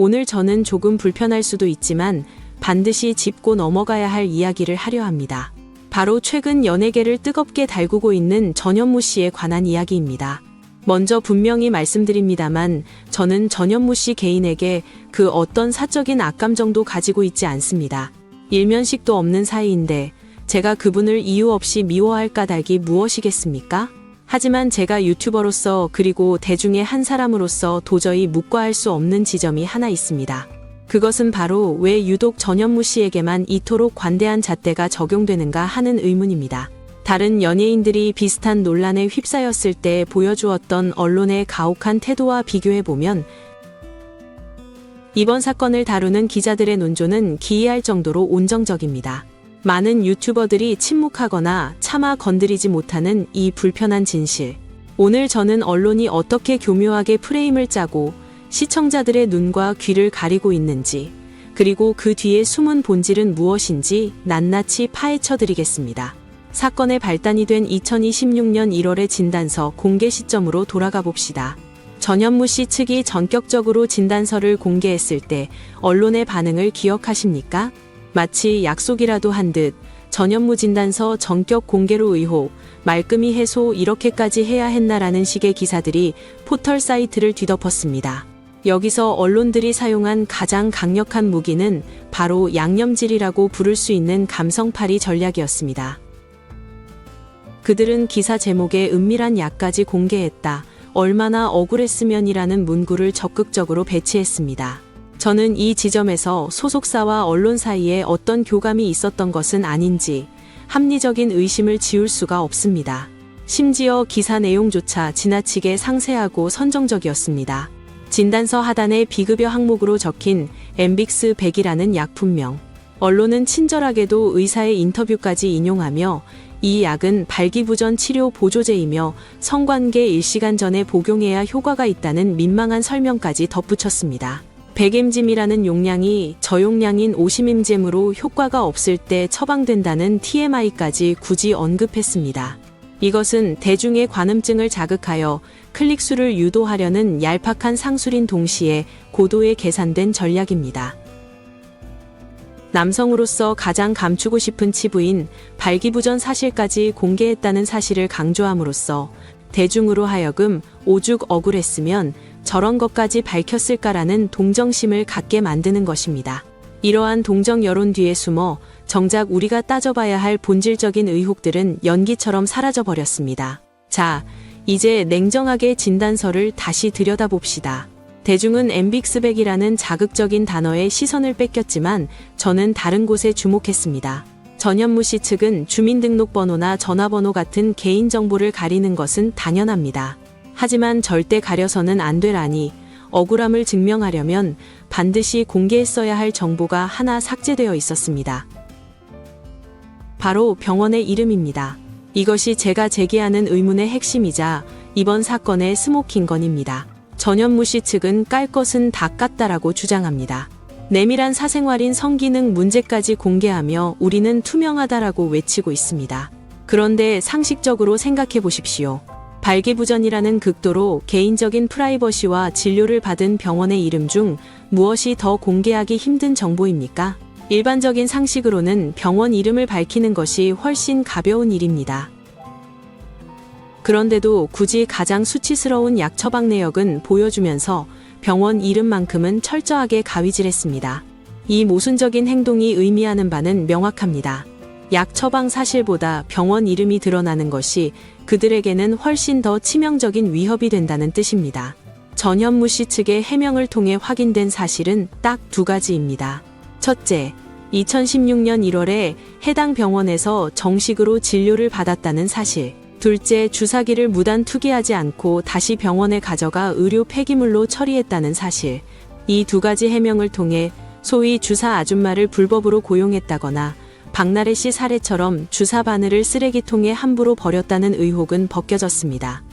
오늘 저는 조금 불편할 수도 있지만 반드시 짚고 넘어가야 할 이야기를 하려 합니다. 바로 최근 연예계를 뜨겁게 달구고 있는 전현무 씨에 관한 이야기입니다. 먼저 분명히 말씀드립니다만 저는 전현무 씨 개인에게 그 어떤 사적인 악감정도 가지고 있지 않습니다. 일면식도 없는 사이인데 제가 그분을 이유 없이 미워할 까닭이 무엇이겠습니까? 하지만 제가 유튜버로서 그리고 대중의 한 사람으로서 도저히 묵과할 수 없는 지점이 하나 있습니다. 그것은 바로 왜 유독 전현무 씨에게만 이토록 관대한 잣대가 적용되는가 하는 의문입니다. 다른 연예인들이 비슷한 논란에 휩싸였을 때 보여주었던 언론의 가혹한 태도와 비교해보면 이번 사건을 다루는 기자들의 논조는 기이할 정도로 온정적입니다. 많은 유튜버들이 침묵하거나 차마 건드리지 못하는 이 불편한 진실. 오늘 저는 언론이 어떻게 교묘하게 프레임을 짜고 시청자들의 눈과 귀를 가리고 있는지, 그리고 그 뒤에 숨은 본질은 무엇인지 낱낱이 파헤쳐 드리겠습니다. 사건의 발단이 된 2026년 1월의 진단서 공개 시점으로 돌아가 봅시다. 전현무 씨 측이 전격적으로 진단서를 공개했을 때 언론의 반응을 기억하십니까? 마치 약속이라도 한 듯 전현무 진단서 전격 공개로 의혹, 말끔히 해소 이렇게까지 해야 했나라는 식의 기사들이 포털 사이트를 뒤덮었습니다. 여기서 언론들이 사용한 가장 강력한 무기는 바로 양념질이라고 부를 수 있는 감성팔이 전략이었습니다. 그들은 기사 제목에 은밀한 약까지 공개했다. 얼마나 억울했으면이라는 문구를 적극적으로 배치했습니다. 저는 이 지점에서 소속사와 언론 사이에 어떤 교감이 있었던 것은 아닌지 합리적인 의심을 지울 수가 없습니다. 심지어 기사 내용조차 지나치게 상세하고 선정적이었습니다. 진단서 하단에 비급여 항목으로 적힌 엠빅스 100이라는 약품명. 언론은 친절하게도 의사의 인터뷰까지 인용하며 이 약은 발기부전 치료 보조제이며 성관계 1시간 전에 복용해야 효과가 있다는 민망한 설명까지 덧붙였습니다. 100mg이라는 용량이 저용량인 50mg으로 효과가 없을 때 처방된다는 TMI까지 굳이 언급했습니다. 이것은 대중의 관음증을 자극하여 클릭수를 유도하려는 얄팍한 상술인 동시에 고도의 계산된 전략입니다. 남성으로서 가장 감추고 싶은 치부인 발기부전 사실까지 공개했다는 사실을 강조함으로써 대중으로 하여금 오죽 억울했으면 저런 것까지 밝혔을까라는 동정심을 갖게 만드는 것입니다. 이러한 동정 여론 뒤에 숨어 정작 우리가 따져봐야 할 본질적인 의혹들은 연기처럼 사라져버렸습니다. 자, 이제 냉정하게 진단서를 다시 들여다봅시다. 대중은 엠빅스백이라는 자극적인 단어에 시선을 뺏겼지만 저는 다른 곳에 주목했습니다. 전현무 씨 측은 주민등록번호나 전화번호 같은 개인정보를 가리는 것은 당연합니다. 하지만 절대 가려서는 안 되라니 억울함을 증명하려면 반드시 공개했어야 할 정보가 하나 삭제되어 있었습니다. 바로 병원의 이름입니다. 이것이 제가 제기하는 의문의 핵심이자 이번 사건의 스모킹건입니다. 전현무 씨 측은 깔 것은 다 깠다라고 주장합니다. 내밀한 사생활인 성기능 문제까지 공개하며 우리는 투명하다라고 외치고 있습니다. 그런데 상식적으로 생각해 보십시오. 발기부전이라는 극도로 개인적인 프라이버시와 진료를 받은 병원의 이름 중 무엇이 더 공개하기 힘든 정보입니까? 일반적인 상식으로는 병원 이름을 밝히는 것이 훨씬 가벼운 일입니다. 그런데도 굳이 가장 수치스러운 약 처방 내역은 보여주면서 병원 이름만큼은 철저하게 가위질했습니다. 이 모순적인 행동이 의미하는 바는 명확합니다. 약 처방 사실보다 병원 이름이 드러나는 것이 그들에게는 훨씬 더 치명적인 위협이 된다는 뜻입니다. 전현무 씨 측의 해명을 통해 확인된 사실은 딱 두 가지입니다. 첫째, 2016년 1월에 해당 병원에서 정식으로 진료를 받았다는 사실. 둘째, 주사기를 무단 투기하지 않고 다시 병원에 가져가 의료 폐기물로 처리했다는 사실. 이 두 가지 해명을 통해 소위 주사 아줌마를 불법으로 고용했다거나 박나래 씨 사례처럼 주사 바늘을 쓰레기통에 함부로 버렸다는 의혹은 벗겨졌습니다.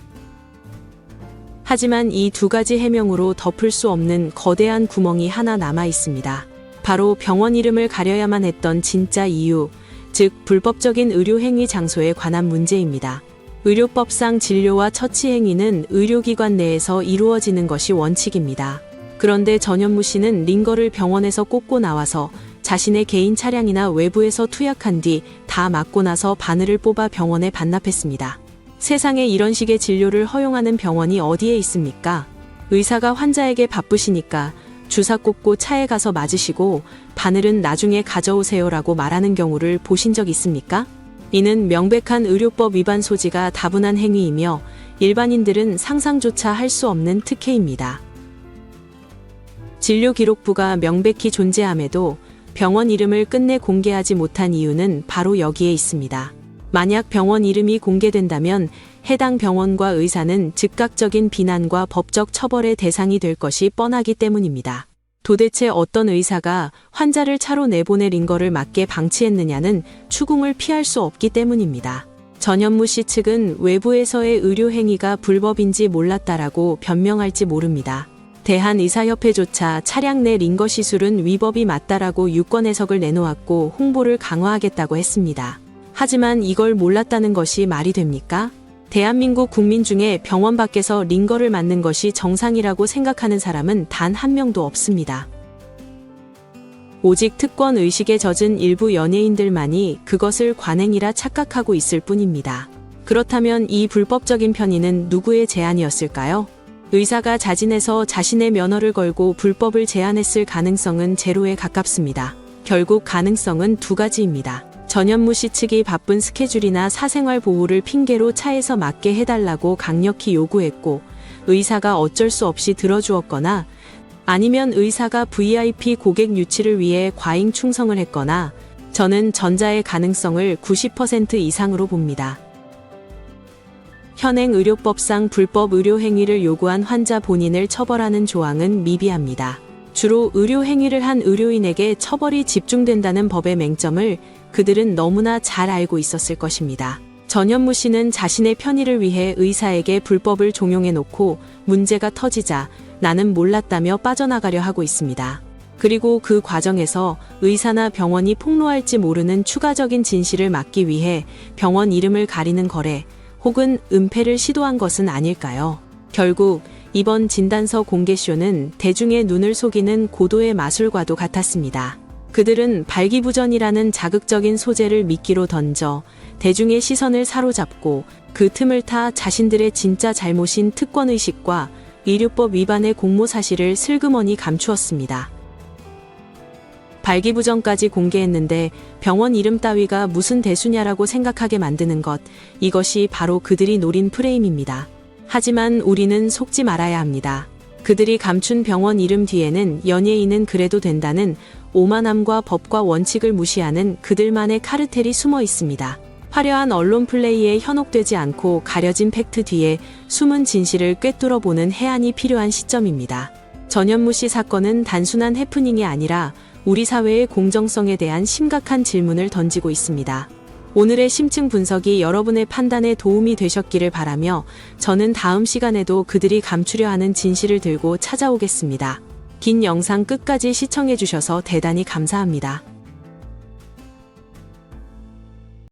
하지만 이 두 가지 해명으로 덮을 수 없는 거대한 구멍이 하나 남아 있습니다. 바로 병원 이름을 가려야만 했던 진짜 이유, 즉 불법적인 의료행위 장소에 관한 문제입니다. 의료법상 진료와 처치 행위는 의료기관 내에서 이루어지는 것이 원칙입니다. 그런데 전현무 씨는 링거를 병원에서 꽂고 나와서 자신의 개인 차량이나 외부에서 투약한 뒤 다 맞고 나서 바늘을 뽑아 병원에 반납했습니다. 세상에 이런 식의 진료를 허용하는 병원이 어디에 있습니까? 의사가 환자에게 바쁘시니까 주사 꽂고 차에 가서 맞으시고 바늘은 나중에 가져오세요라고 말하는 경우를 보신 적 있습니까? 이는 명백한 의료법 위반 소지가 다분한 행위이며 일반인들은 상상조차 할 수 없는 특혜입니다. 진료기록부가 명백히 존재함에도 병원 이름을 끝내 공개하지 못한 이유는 바로 여기에 있습니다. 만약 병원 이름이 공개된다면 해당 병원과 의사는 즉각적인 비난과 법적 처벌의 대상이 될 것이 뻔하기 때문입니다. 도대체 어떤 의사가 환자를 차로 내보낼 링거를 맞게 방치했느냐는 추궁을 피할 수 없기 때문입니다. 전현무 씨 측은 외부에서의 의료 행위가 불법인지 몰랐다라고 변명할지 모릅니다. 대한의사협회조차 차량 내 링거 시술은 위법이 맞다라고 유권 해석을 내놓았고 홍보를 강화하겠다고 했습니다. 하지만 이걸 몰랐다는 것이 말이 됩니까? 대한민국 국민 중에 병원 밖에서 링거를 맞는 것이 정상이라고 생각하는 사람은 단 한 명도 없습니다. 오직 특권 의식에 젖은 일부 연예인들만이 그것을 관행이라 착각하고 있을 뿐입니다. 그렇다면 이 불법적인 편의는 누구의 제안이었을까요? 의사가 자진해서 자신의 면허를 걸고 불법을 제안했을 가능성은 제로에 가깝습니다. 결국 가능성은 두 가지입니다. 전현무 씨 측이 바쁜 스케줄이나 사생활 보호를 핑계로 차에서 맞게 해달라고 강력히 요구했고 의사가 어쩔 수 없이 들어주었거나 아니면 의사가 VIP 고객 유치를 위해 과잉 충성을 했거나 저는 전자의 가능성을 90% 이상으로 봅니다. 현행 의료법상 불법 의료 행위를 요구한 환자 본인을 처벌하는 조항은 미비합니다. 주로 의료 행위를 한 의료인에게 처벌이 집중된다는 법의 맹점을 그들은 너무나 잘 알고 있었을 것입니다. 전현무 씨는 자신의 편의를 위해 의사에게 불법을 종용해 놓고 문제가 터지자 나는 몰랐다며 빠져나가려 하고 있습니다. 그리고 그 과정에서 의사나 병원이 폭로할지 모르는 추가적인 진실을 막기 위해 병원 이름을 가리는 거래 혹은 은폐를 시도한 것은 아닐까요? 결국 이번 진단서 공개쇼는 대중의 눈을 속이는 고도의 마술과도 같았습니다. 그들은 발기부전이라는 자극적인 소재를 미끼로 던져 대중의 시선을 사로잡고 그 틈을 타 자신들의 진짜 잘못인 특권의식과 의료법 위반의 공모 사실을 슬그머니 감추었습니다. 발기부전까지 공개했는데 병원 이름 따위가 무슨 대수냐라고 생각하게 만드는 것, 이것이 바로 그들이 노린 프레임입니다. 하지만 우리는 속지 말아야 합니다. 그들이 감춘 병원 이름 뒤에는 연예인은 그래도 된다는 오만함과 법과 원칙을 무시하는 그들만의 카르텔이 숨어 있습니다. 화려한 언론 플레이에 현혹되지 않고 가려진 팩트 뒤에 숨은 진실을 꿰뚫어보는 해안이 필요한 시점입니다. 전현무 씨 사건은 단순한 해프닝이 아니라 우리 사회의 공정성에 대한 심각한 질문을 던지고 있습니다. 오늘의 심층 분석이 여러분의 판단에 도움이 되셨기를 바라며 저는 다음 시간에도 그들이 감추려 하는 진실을 들고 찾아오겠습니다. 긴 영상 끝까지 시청해주셔서 대단히 감사합니다.